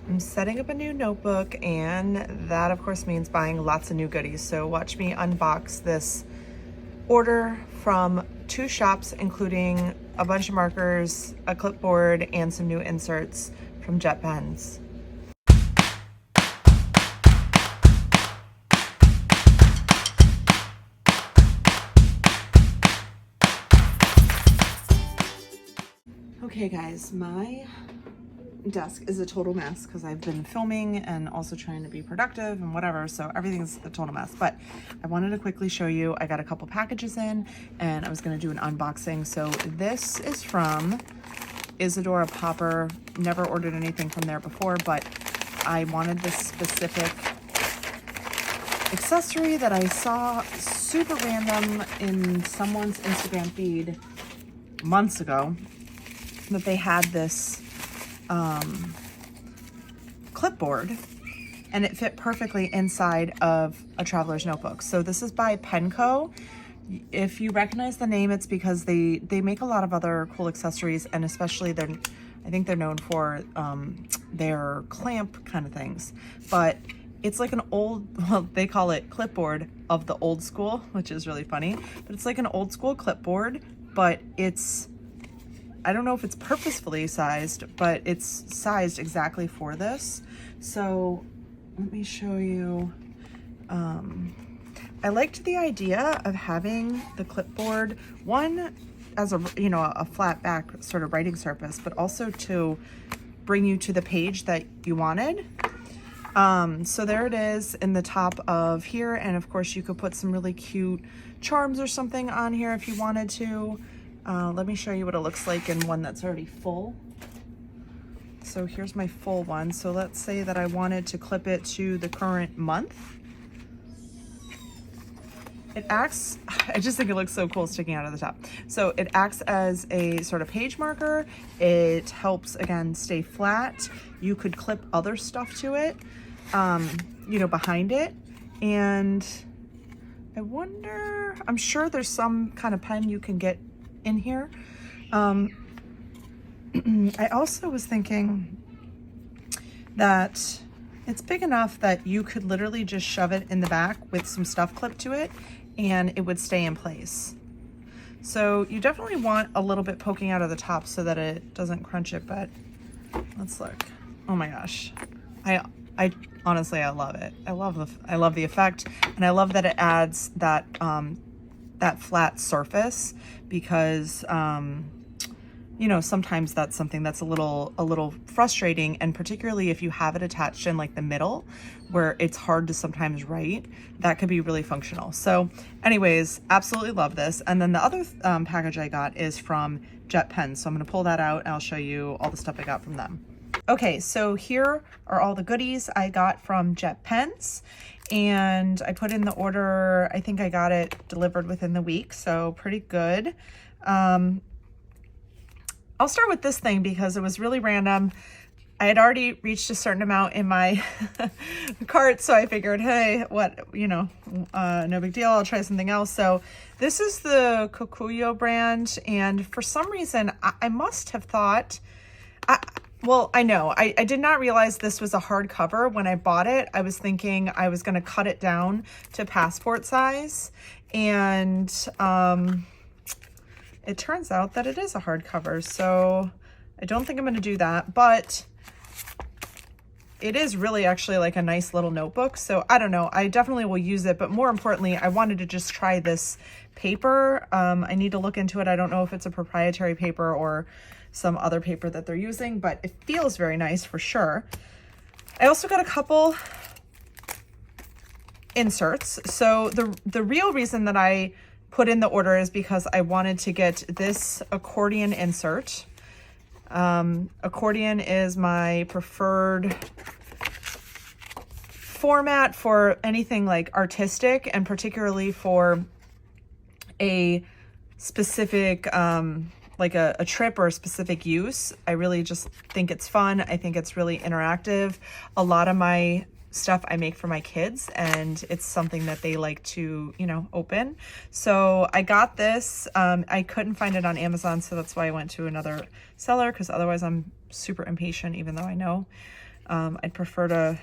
I'm setting up a new notebook, and that of course means buying lots of new goodies. So watch me unbox this order from 2 shops, including a bunch of markers, a clipboard, and some new inserts from JetPens. Okay guys, my desk is a total mess because I've been filming and also trying to be productive and whatever, so everything's a total mess. But I wanted to quickly show you, I got a couple packages in and I was going to do an unboxing. So this is from Isadora Popper. Never ordered anything from there before, but I wanted this specific accessory that I saw super random in someone's Instagram feed months ago, that they had this clipboard and it fit perfectly inside of a traveler's notebook. So this is by PenCo. If you recognize the name, it's because they make a lot of other cool accessories, and especially I think they're known for their clamp kind of things. But it's like an old, well, they call it clipboard of the old school, which is really funny, but it's like an old school clipboard, but it's, I don't know if it's purposefully sized, but it's sized exactly for this. So let me show you. I liked the idea of having the clipboard, one, as a, you know, a flat back sort of writing surface, but also to bring you to the page that you wanted. So there it is in the top of here. And of course you could put some really cute charms or something on here if you wanted to. Let me show you what it looks like in one that's already full. So here's my full one. So let's say that I wanted to clip it to the current month. It acts, I just think it looks so cool sticking out of the top. So it acts as a sort of page marker. It helps, again, stay flat. You could clip other stuff to it, you know, behind it. And I wonder, I'm sure there's some kind of pen you can get in here. I also was thinking that it's big enough that you could literally just shove it in the back with some stuff clipped to it and it would stay in place. So you definitely want a little bit poking out of the top so that it doesn't crunch it, but let's look. Oh my gosh. I honestly, I love it. I love the effect, and I love that it adds that that flat surface, because you know, sometimes that's something that's a little frustrating, and particularly if you have it attached in like the middle where it's hard to sometimes write, that could be really functional. So anyways, absolutely love this. And then the other package I got is from JetPens. So I'm going to pull that out and I'll show you all the stuff I got from them. Okay, so here are all the goodies I got from JetPens, and I put in the order. I think I got it delivered within the week, so pretty good. I'll start with this thing because it was really random. I had already reached a certain amount in my cart, so I figured, hey, what, you know, no big deal, I'll try something else. So this is the Kokuyo brand, and for some reason, I must have thought, well, I know, I did not realize this was a hardcover. When I bought it, I was thinking I was going to cut it down to passport size, and it turns out that it is a hardcover, so I don't think I'm going to do that, but it is really actually like a nice little notebook. So I don't know, I definitely will use it, but more importantly, I wanted to just try this paper. I need to look into it. I don't know if it's a proprietary paper or some other paper that they're using, but it feels very nice for sure. I also got a couple inserts. So the real reason that I put in the order is because I wanted to get this accordion insert. Accordion is my preferred format for anything like artistic, and particularly for a specific like a trip or a specific use. I really just think it's fun. I think it's really interactive. A lot of my stuff I make for my kids, and it's something that they like to, you know, open. So I got this. I couldn't find it on Amazon, so that's why I went to another seller, because otherwise I'm super impatient, even though I know I'd prefer to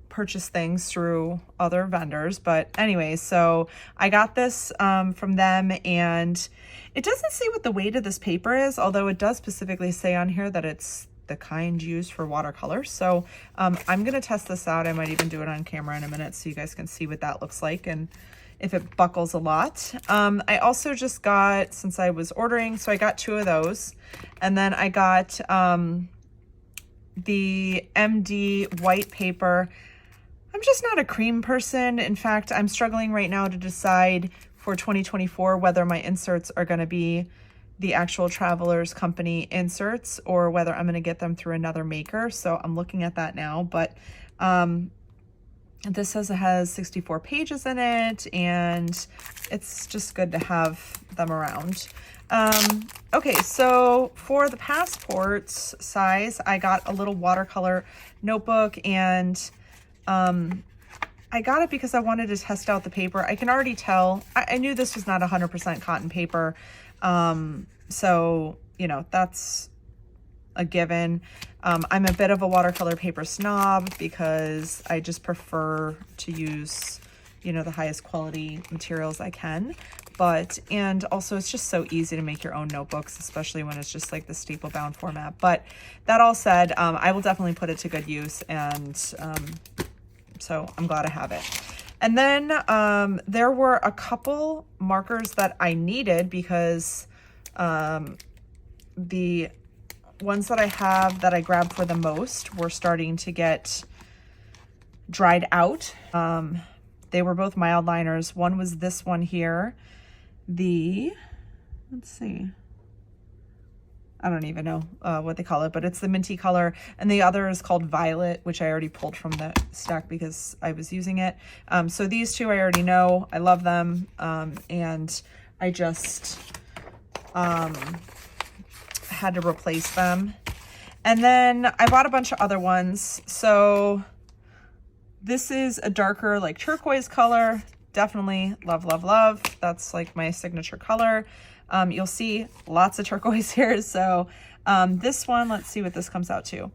purchase things through other vendors. But anyway, so I got this from them, and it doesn't say what the weight of this paper is, although it does specifically say on here that it's the kind used for watercolor. So I'm going to test this out. I might even do it on camera in a minute so you guys can see what that looks like and if it buckles a lot. I also just got, since I was ordering, so I got 2 of those. And then I got the MD white paper. I'm just not a cream person. In fact, I'm struggling right now to decide for 2024 whether my inserts are going to be the actual Travelers Company inserts or whether I'm going to get them through another maker. So I'm looking at that now. But this says it has 64 pages in it, and it's just good to have them around. Okay, so for the passports size, I got a little watercolor notebook, and I got it because I wanted to test out the paper. I can already tell, I knew this was not 100% cotton paper. So, you know, that's a given. I'm a bit of a watercolor paper snob because I just prefer to use, you know, the highest quality materials I can. But, and also it's just so easy to make your own notebooks, especially when it's just like the staple bound format. But that all said, I will definitely put it to good use, and so I'm glad I have it. And then there were a couple markers that I needed because the ones that I have that I grabbed for the most were starting to get dried out. They were both mild liners. One was this one here. Let's see. I don't even know what they call it, but it's the minty color. And the other is called Violet, which I already pulled from the stack because I was using it. So these 2 I already know. I love them. And I just had to replace them. And then I bought a bunch of other ones. So this is a darker like turquoise color. Definitely love, love, love. That's like my signature color. You'll see lots of turquoise here. So this one, let's see what this comes out to.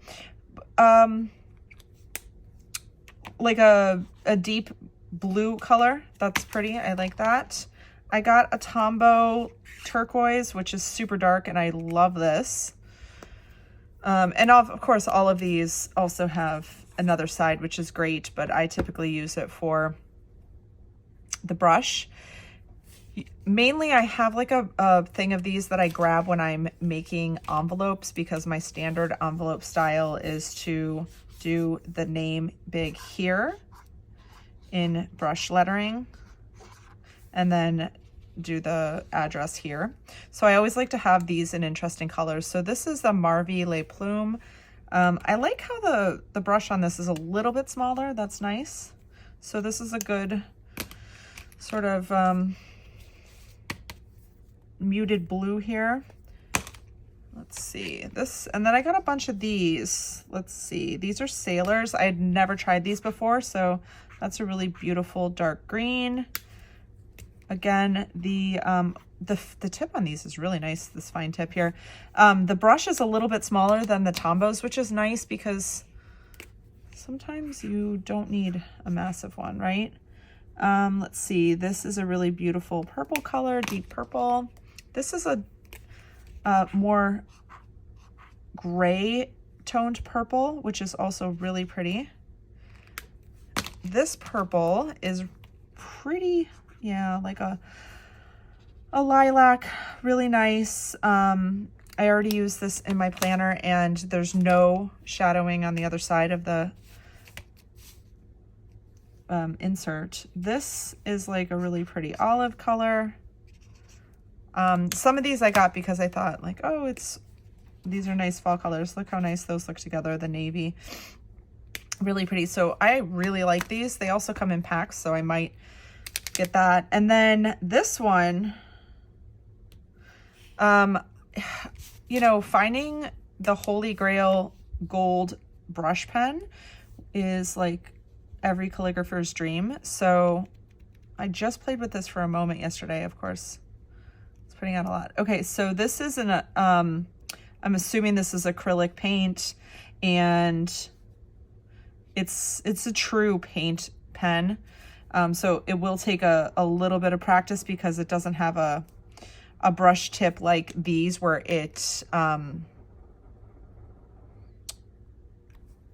Like a deep blue color. That's pretty. I like that. I got a Tombow turquoise, which is super dark, and I love this. And of course, all of these also have another side, which is great, but I typically use it for the brush. Mainly, I have like a thing of these that I grab when I'm making envelopes, because my standard envelope style is to do the name big here in brush lettering and then do the address here. So I always like to have these in interesting colors. So this is the Marvie Le Plume. I like how the brush on this is a little bit smaller. That's nice. So this is a good sort of muted blue here. Let's see this, and then I got a bunch of these. Let's see, these are Sailors. I had never tried these before, so that's a really beautiful dark green. Again, the tip on these is really nice, this fine tip here. The brush is a little bit smaller than the Tombows, which is nice because sometimes you don't need a massive one, right? Let's see, this is a really beautiful purple color, deep purple. This is a more gray toned purple, which is also really pretty. This purple is pretty, yeah, like a lilac, really nice. I already used this in my planner, and there's no shadowing on the other side of the insert. This is like a really pretty olive color. Some of these I got because I thought like, oh, these are nice fall colors. Look how nice those look together. The navy, really pretty. So I really like these. They also come in packs, so I might get that. And then this one, you know, finding the Holy Grail gold brush pen is like every calligrapher's dream. So I just played with this for a moment yesterday. Of course, it's putting out a lot. Okay, so this is I'm assuming this is acrylic paint, and it's a true paint pen. So it will take a little bit of practice because it doesn't have a brush tip like these where it,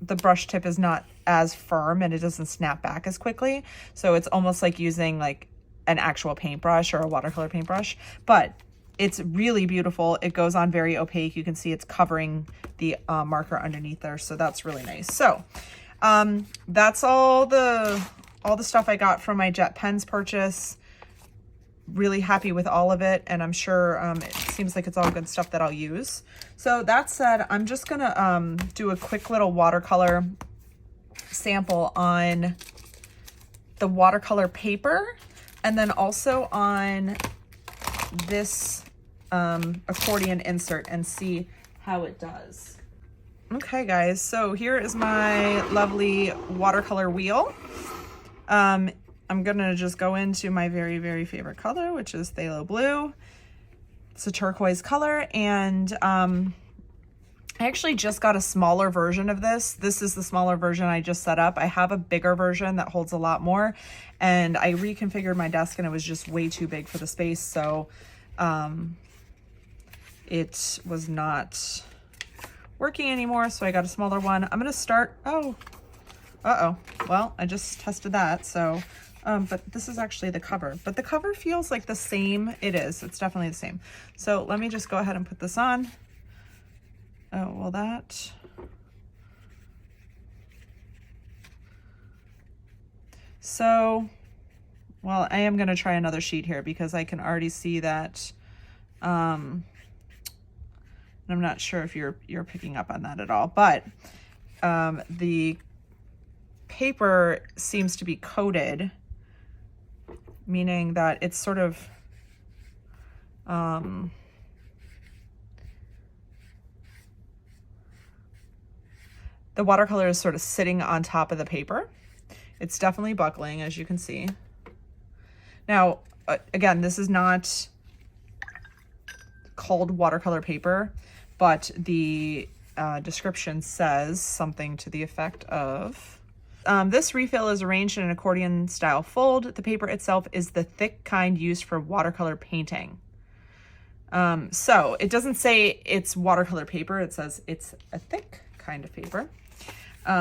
the brush tip is not as firm and it doesn't snap back as quickly. So it's almost like using like an actual paintbrush or a watercolor paintbrush, but it's really beautiful. It goes on very opaque. You can see it's covering the marker underneath there. So that's really nice. So that's all the stuff I got from my JetPens purchase. Really happy with all of it, and I'm sure it seems like it's all good stuff that I'll use. So that said, I'm just gonna do a quick little watercolor sample on the watercolor paper, and then also on this accordion insert, and see how it does. Okay guys, so here is my lovely watercolor wheel. I'm gonna just go into my very, very favorite color, which is phthalo blue. It's a turquoise color, and I actually just got a smaller version of this. This is the smaller version I just set up. I have a bigger version that holds a lot more, and I reconfigured my desk and it was just way too big for the space, so it was not working anymore, so I got a smaller one. I'm gonna start, well, I just tested that, so but this is actually the cover, but the cover feels like the same. It is, it's definitely the same. So let me just go ahead and put this on. Oh, well that, so, well, I am gonna try another sheet here because I can already see that, and I'm not sure if you're picking up on that at all, but the paper seems to be coated, meaning that it's sort of the watercolor is sort of sitting on top of the paper. It's definitely buckling, as you can see. Now, again, this is not called watercolor paper, but the description says something to the effect of, this refill is arranged in an accordion style fold. The paper itself is the thick kind used for watercolor painting. So it doesn't say it's watercolor paper. It says it's a thick kind of paper.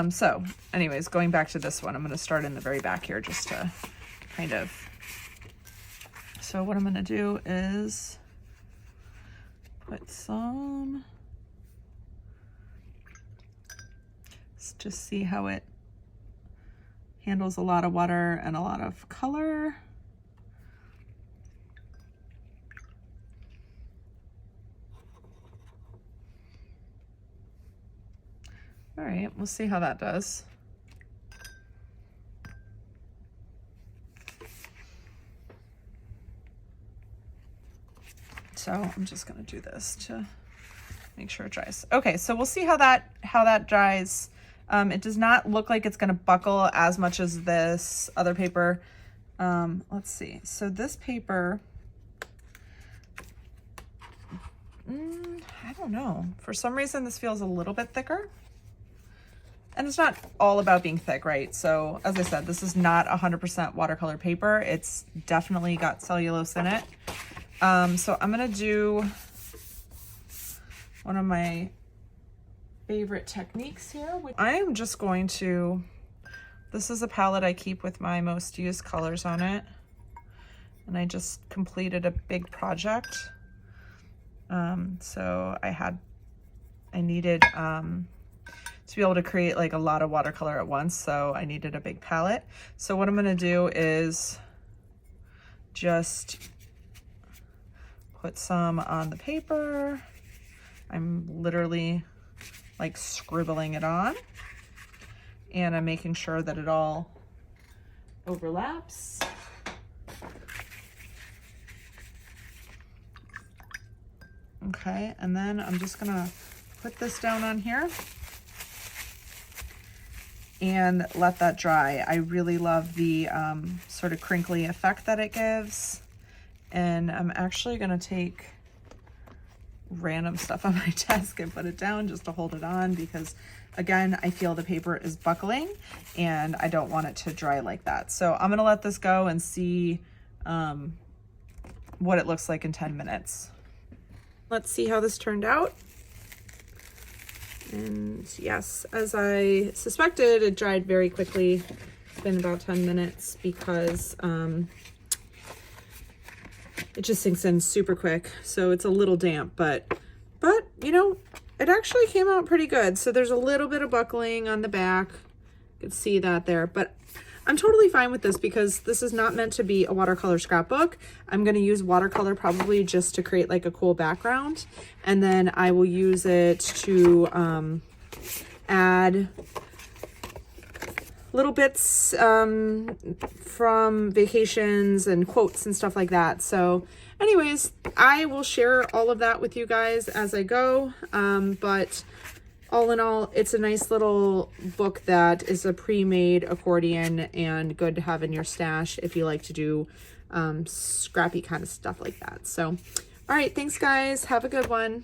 So anyways, going back to this one, I'm going to start in the very back here just to kind of, so what I'm going to do is put some, let's just see how it handles a lot of water and a lot of color. All right, we'll see how that does. So I'm just gonna do this to make sure it dries. Okay, so we'll see how that dries. It does not look like it's gonna buckle as much as this other paper. Let's see. So this paper, I don't know. For some reason, this feels a little bit thicker. And it's not all about being thick, right? So as I said, this is not 100% watercolor paper. It's definitely got cellulose in it. So I'm gonna do one of my favorite techniques here. I am just going to, this is a palette I keep with my most used colors on it. And I just completed a big project. So I needed to be able to create like a lot of watercolor at once. So I needed a big palette. So what I'm gonna do is just put some on the paper. I'm literally like scribbling it on, and I'm making sure that it all overlaps. Okay, and then I'm just gonna put this down on here and let that dry. I really love the sort of crinkly effect that it gives. And I'm actually gonna take random stuff on my desk and put it down just to hold it on because, again, I feel the paper is buckling and I don't want it to dry like that. So I'm gonna let this go and see what it looks like in 10 minutes. Let's see how this turned out. And yes, as I suspected, it dried very quickly. It's been about 10 minutes because it just sinks in super quick. So it's a little damp, but you know, it actually came out pretty good. So there's a little bit of buckling on the back. You can see that there, but I'm totally fine with this because this is not meant to be a watercolor scrapbook. I'm going to use watercolor probably just to create like a cool background. And then I will use it to add little bits from vacations and quotes and stuff like that. So anyways, I will share all of that with you guys as I go. But all in all, it's a nice little book that is a pre-made accordion and good to have in your stash if you like to do scrappy kind of stuff like that. So, all right, thanks guys. Have a good one.